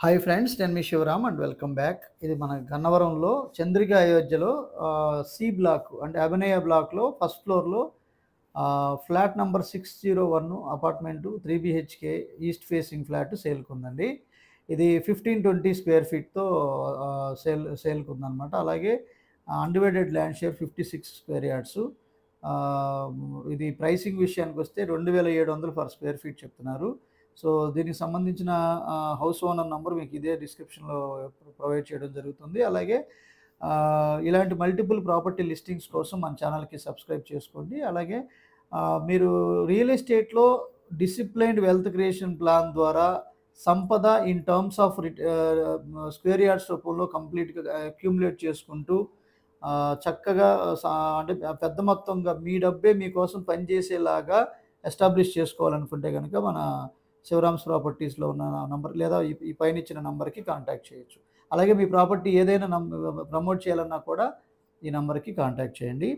Hi friends, నేను మీ Shivaram and welcome back. ఇది మన గన్నవరంలో చంద్రిక అయోధ్యలో సి బ్లాక్ అంటే అభినయ బ్లాక్లో ఫస్ట్ ఫ్లోర్లో flat number 601 apartment 3 BHK east facing flat సేల్కుందండి. ఇది 1520 స్క్వేర్ ఫీట్తో సేల్కుందనమాట. అలాగే undivided land share 56 square yards. ఇది ప్రైసింగ్ విషయానికి వస్తే 2700 పర్ స్క్వేర్ ఫీట్ చెప్తున్నారు. సో దీనికి సంబంధించిన హౌస్ ఓనర్ నంబర్ మీకు ఇదే డిస్క్రిప్షన్లో ప్రొవైడ్ చేయడం జరుగుతుంది. అలాగే ఇలాంటి మల్టిపుల్ ప్రాపర్టీ లిస్టింగ్స్ కోసం మన ఛానల్కి సబ్స్క్రైబ్ చేసుకోండి. అలాగే మీరు రియల్ ఎస్టేట్లో డిసిప్లైన్డ్ వెల్త్ క్రియేషన్ ప్లాన్ ద్వారా సంపద in terms of square yards రూపంలో కంప్లీట్గా అక్యూములేట్ చేసుకుంటూ చక్కగా అంటే పెద్ద మొత్తంగా మీ డబ్బే మీకోసం పనిచేసేలాగా ఎస్టాబ్లిష్ చేసుకోవాలనుకుంటే కనుక మన శివరామ్స్ ప్రాపర్టీస్లో ఉన్న నంబర్ లేదా ఈ పైన ఇచ్చిన నంబర్కి కాంటాక్ట్ చేయొచ్చు. అలాగే మీ ప్రాపర్టీ ఏదైనా ప్రమోట్ చేయాలన్నా కూడా ఈ నంబర్కి కాంటాక్ట్ చేయండి.